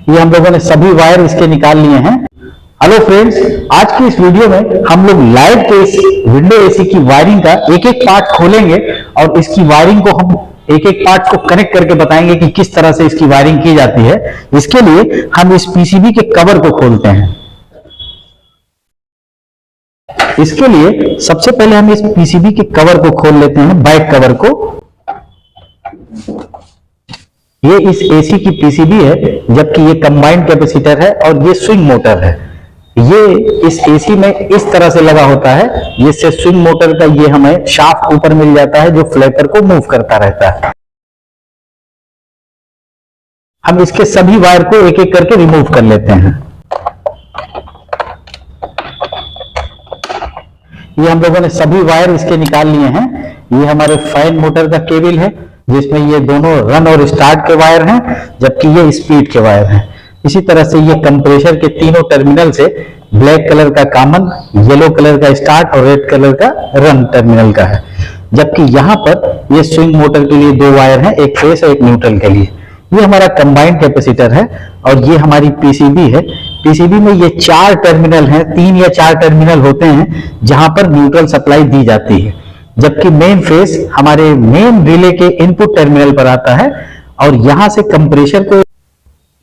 ये हम लोगों ने सभी वायर इसके निकाल लिए हैं। हेलो फ्रेंड्स, आज की इस वीडियो में हम लोग लाइव के इस विंडो एसी की वायरिंग का एक एक पार्ट खोलेंगे और इसकी वायरिंग को हम एक एक पार्ट को कनेक्ट करके बताएंगे कि किस तरह से इसकी वायरिंग की जाती है। इसके लिए हम इस पीसीबी के कवर को खोलते हैं। इसके लिए सबसे पहले हम इस पीसीबी के कवर को खोल लेते हैं, बैक कवर को। ये इस एसी की पीसीबी है, जबकि ये कंबाइंड कैपेसिटर है और ये स्विंग मोटर है। ये इस एसी में इस तरह से लगा होता है, जिससे स्विंग मोटर का ये हमें शाफ्ट ऊपर मिल जाता है जो फ्लैपर को मूव करता रहता है। हम इसके सभी वायर को एक एक करके रिमूव कर लेते हैं। ये हम लोगों ने सभी वायर इसके निकाल लिए हैं। ये हमारे फैन मोटर का केबल है, जिसमें ये दोनों रन और स्टार्ट के वायर हैं, जबकि ये स्पीड के वायर हैं। इसी तरह से ये कंप्रेसर के तीनों टर्मिनल से ब्लैक कलर का कॉमन, येलो कलर का स्टार्ट और रेड कलर का रन टर्मिनल का है। जबकि यहाँ पर ये स्विंग मोटर के लिए दो वायर हैं, एक फेस और एक न्यूट्रल के लिए। ये हमारा कंबाइंड कैपेसिटर है और ये हमारी पीसीबी है। पीसीबी में ये चार टर्मिनल हैं, 3 या 4 टर्मिनल होते हैं जहां पर न्यूट्रल सप्लाई दी जाती है। जबकि मेन फेस हमारे मेन रिले के इनपुट टर्मिनल पर आता है और यहां से कंप्रेसर को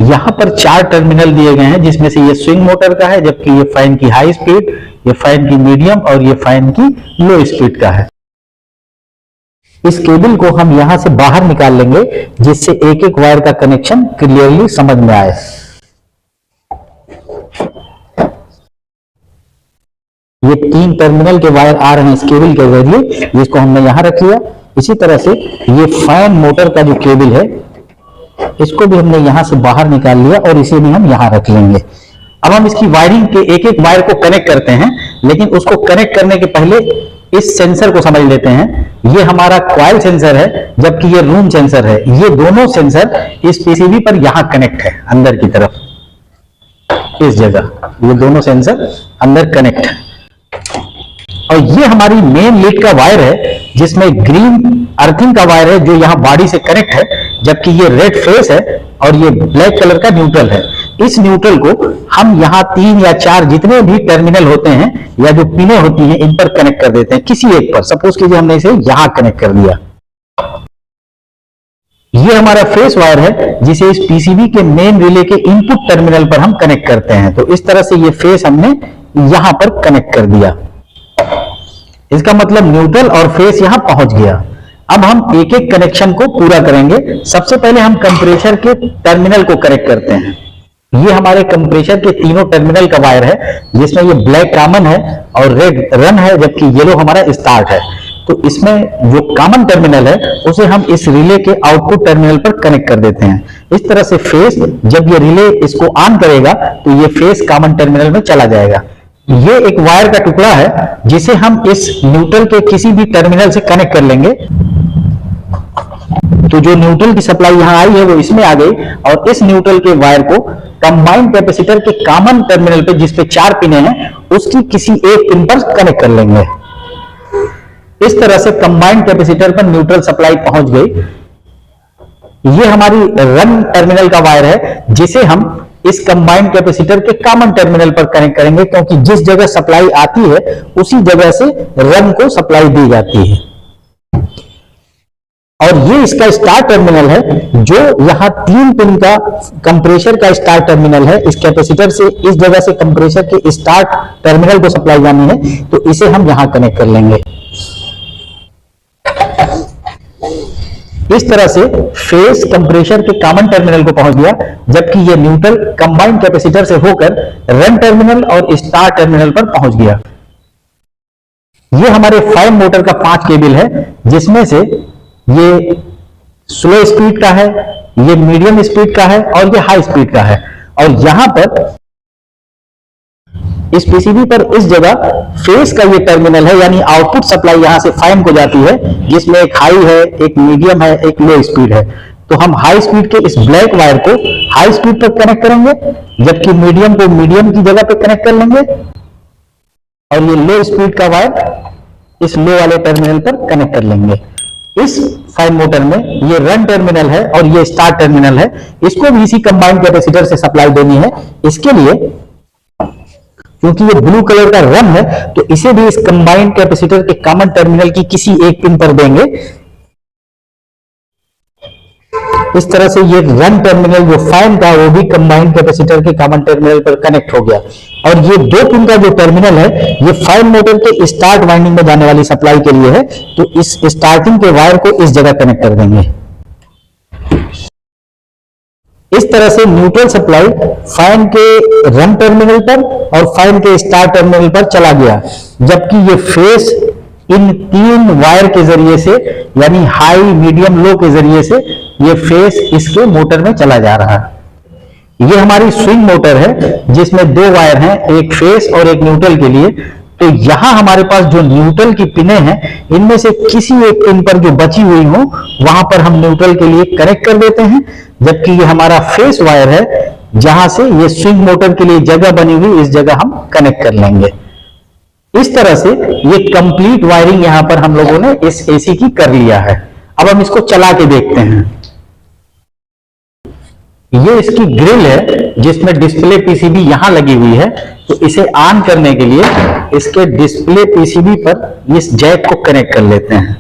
यहां पर 4 टर्मिनल दिए गए हैं, जिसमें से ये स्विंग मोटर का है, जबकि ये फैन की हाई स्पीड, ये फैन की मीडियम और ये फैन की लो स्पीड का है। इस केबल को हम यहां से बाहर निकाल लेंगे, जिससे एक एक वायर का कनेक्शन क्लियरली समझ में आए। ये 3 टर्मिनल के वायर आ रहे हैं इस केबल के जरिए, जिसको हमने यहां रख लिया। इसी तरह से ये फैन मोटर का जो केबल है, इसको भी हमने यहां से बाहर निकाल लिया और इसे भी हम यहां रख लेंगे। अब हम इसकी वायरिंग के एक एक वायर को कनेक्ट करते हैं, लेकिन उसको कनेक्ट करने के पहले इस सेंसर को समझ लेते हैं। ये हमारा कॉइल सेंसर है, जबकि ये रूम सेंसर है। ये दोनों सेंसर इस पीसीबी पर यहां कनेक्ट है, अंदर की तरफ इस जगह ये दोनों सेंसर अंदर कनेक्ट है। और ये हमारी मेन लीड का वायर है, जिसमें ग्रीन अर्थिंग का वायर है जो यहाँ बॉडी से कनेक्ट है, जबकि ये रेड फेस है और ये ब्लैक कलर का न्यूट्रल है। इस न्यूट्रल को हम यहाँ 3 या 4 जितने भी टर्मिनल होते हैं या जो पिने होती हैं, इन पर कनेक्ट कर देते हैं किसी एक पर। सपोज कीजिए हमने इसे यहां कनेक्ट कर दिया। ये हमारा फेस वायर है, जिसे इस पीसीबी के मेन रिले के इनपुट टर्मिनल पर हम कनेक्ट करते हैं। तो इस तरह से ये फेस हमने यहां पर कनेक्ट कर दिया। इसका मतलब न्यूट्रल और फेस यहां पहुंच गया। अब हम एक एक कनेक्शन को पूरा करेंगे। सबसे पहले हम कंप्रेसर के टर्मिनल को कनेक्ट करते हैं। ये हमारे कंप्रेसर के तीनों टर्मिनल का वायर है, जिसमें ये ब्लैक कॉमन है और रेड रन है, जबकि येलो हमारा स्टार्ट है। तो इसमें जो कॉमन टर्मिनल है, उसे हम इस रिले के आउटपुट टर्मिनल पर कनेक्ट कर देते हैं। इस तरह से फेस, जब ये रिले इसको ऑन करेगा तो ये फेस कॉमन टर्मिनल में चला जाएगा। ये एक वायर का टुकड़ा है, जिसे हम इस न्यूट्रल के किसी भी टर्मिनल से कनेक्ट कर लेंगे। तो जो न्यूट्रल की सप्लाई यहां आई है वो इसमें आ गई, और इस न्यूट्रल के वायर को कंबाइंड कैपेसिटर के कॉमन टर्मिनल पे, जिसपे 4 पिने हैं, उसकी किसी एक पिन पर कनेक्ट कर लेंगे। इस तरह से कंबाइंड कैपेसिटर पर न्यूट्रल सप्लाई पहुंच गई। ये हमारी रन टर्मिनल का वायर है, जिसे हम इस कंबाइंड कैपेसिटर के कॉमन टर्मिनल पर कनेक्ट करेंगे, क्योंकि जिस जगह सप्लाई आती है उसी जगह से रन को सप्लाई दी जाती है। और ये इसका स्टार टर्मिनल है, जो यहां 3 पिन का कंप्रेसर का स्टार टर्मिनल है। इस कैपेसिटर से इस जगह से कंप्रेसर के स्टार्ट टर्मिनल को सप्लाई जानी है, तो इसे हम यहां कनेक्ट कर लेंगे। इस तरह से फेस कंप्रेसर के कॉमन टर्मिनल को पहुंच गया, जबकि ये न्यूट्रल कंबाइंड कैपेसिटर से होकर रन टर्मिनल और स्टार टर्मिनल पर पहुंच गया। ये हमारे फैन मोटर का 5 केबल है, जिसमें से ये स्लो स्पीड का है, ये मीडियम स्पीड का है और ये हाई स्पीड का है। और यहां पर इस पीसीबी पर इस जगह फेस का ये टर्मिनल है, यानी आउटपुट सप्लाई यहां से फैन को जाती है, जिसमें एक हाई है, एक मीडियम है, एक लो स्पीड है। तो हम हाई स्पीड के इस ब्लैक वायर को हाई स्पीड पर कनेक्ट करेंगे, जबकि मीडियम को मीडियम की जगह पर कनेक्ट कर लेंगे, और ये लो स्पीड का वायर इस लो वाले टर्मिनल पर कनेक्ट कर लेंगे। इस फाइन मोटर में ये रन टर्मिनल है और ये स्टार्ट टर्मिनल है, इसको भी इसी कंबाइंड कैपेसिटर से सप्लाई देनी है। इसके लिए क्योंकि ये ब्लू कलर का रन है तो इसे भी इस कंबाइंड कैपेसिटर के कॉमन टर्मिनल की किसी एक पिन पर देंगे। इस तरह से ये रन टर्मिनल जो फाइन का वो भी कंबाइंड कैपेसिटर के कॉमन टर्मिनल पर कनेक्ट हो गया। और ये 2 पिन का जो टर्मिनल है ये फाइन मोटर के स्टार्ट वाइंडिंग में जाने वाली सप्लाई के लिए है, तो इस स्टार्टिंग के वायर को इस जगह कनेक्ट कर देंगे। इस तरह से न्यूट्रल सप्लाई फाइन के रन टर्मिनल पर और फाइन के स्टार्ट टर्मिनल पर चला गया, जबकि ये फेस इन 3 वायर के जरिए से यानी हाई मीडियम लो के जरिए से ये फेस इसके मोटर में चला जा रहा है। ये हमारी स्विंग मोटर है जिसमें 2 वायर हैं, एक फेस और एक न्यूट्रल के लिए। तो यहां हमारे पास जो न्यूट्रल की पिनें हैं इनमें से किसी एक पिन पर जो बची हुई हो वहां पर हम न्यूट्रल के लिए कनेक्ट कर देते हैं, जबकि ये हमारा फेस वायर है जहां से ये स्विंग मोटर के लिए जगह बनी हुई इस जगह हम कनेक्ट कर लेंगे। इस तरह से ये कंप्लीट वायरिंग यहां पर हम लोगों ने इस एसी की कर लिया है। अब हम इसको चला के देखते हैं। ये इसकी ग्रिल है जिसमें डिस्प्ले पीसीबी यहां लगी हुई है, तो इसे ऑन करने के लिए इसके डिस्प्ले पीसीबी पर इस जैक को कनेक्ट कर लेते हैं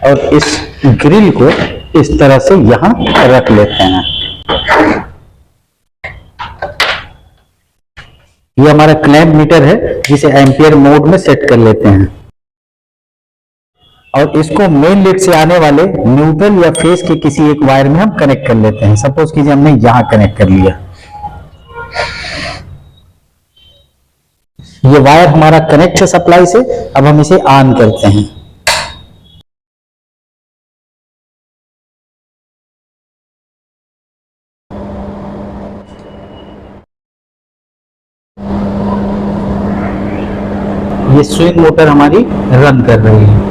और इस ग्रिल को इस तरह से यहां रख लेते हैं। ये हमारा क्लैंप मीटर है जिसे एम्पियर मोड में सेट कर लेते हैं और इसको मेन लीड से आने वाले न्यूट्रल या फेस के किसी एक वायर में हम कनेक्ट कर लेते हैं। सपोज कीजिए हमने यहां कनेक्ट कर लिया। ये वायर हमारा कनेक्ट है सप्लाई से। अब हम इसे ऑन करते हैं। ये स्विंग मोटर हमारी रन कर रही है।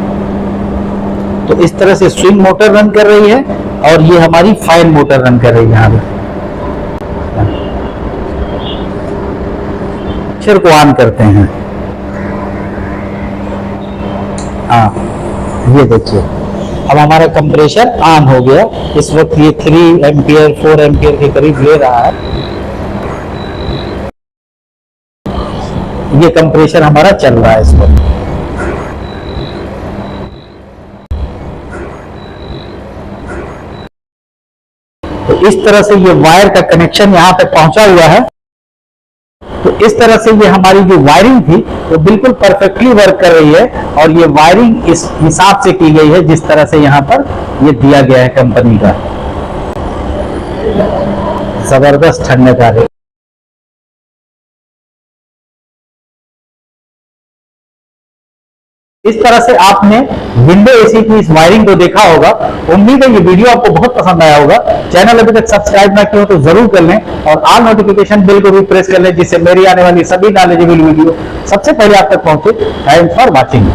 तो इस तरह से स्विंग मोटर रन कर रही है और ये हमारी फाइन मोटर रन कर रही है। यहां पर को ऑन करते हैं। हाँ, ये देखिए अब हमारा कंप्रेशर ऑन हो गया। इस वक्त ये 3 एम्पियर 4 एम्पियर के करीब ले रहा है। ये कंप्रेशर हमारा चल रहा है इस वक्त। तो इस तरह से ये वायर का कनेक्शन यहां तक पहुंचा हुआ है। तो इस तरह से ये हमारी जो वायरिंग थी वो बिल्कुल परफेक्टली वर्क कर रही है और ये वायरिंग इस हिसाब से की गई है जिस तरह से यहां पर ये दिया गया है कंपनी का। जबरदस्त ठंडक आ रही है। इस तरह से आपने विंडो एसी की इस वायरिंग को देखा होगा। उम्मीद है ये वीडियो आपको बहुत पसंद आया होगा। चैनल अभी तक सब्सक्राइब ना किया हो तो जरूर कर लें और ऑल नोटिफिकेशन बेल को भी प्रेस कर लें जिससे मेरी आने वाली सभी नॉलेजेबल वीडियो सबसे पहले आप तक पहुंचे। Thanks for watching.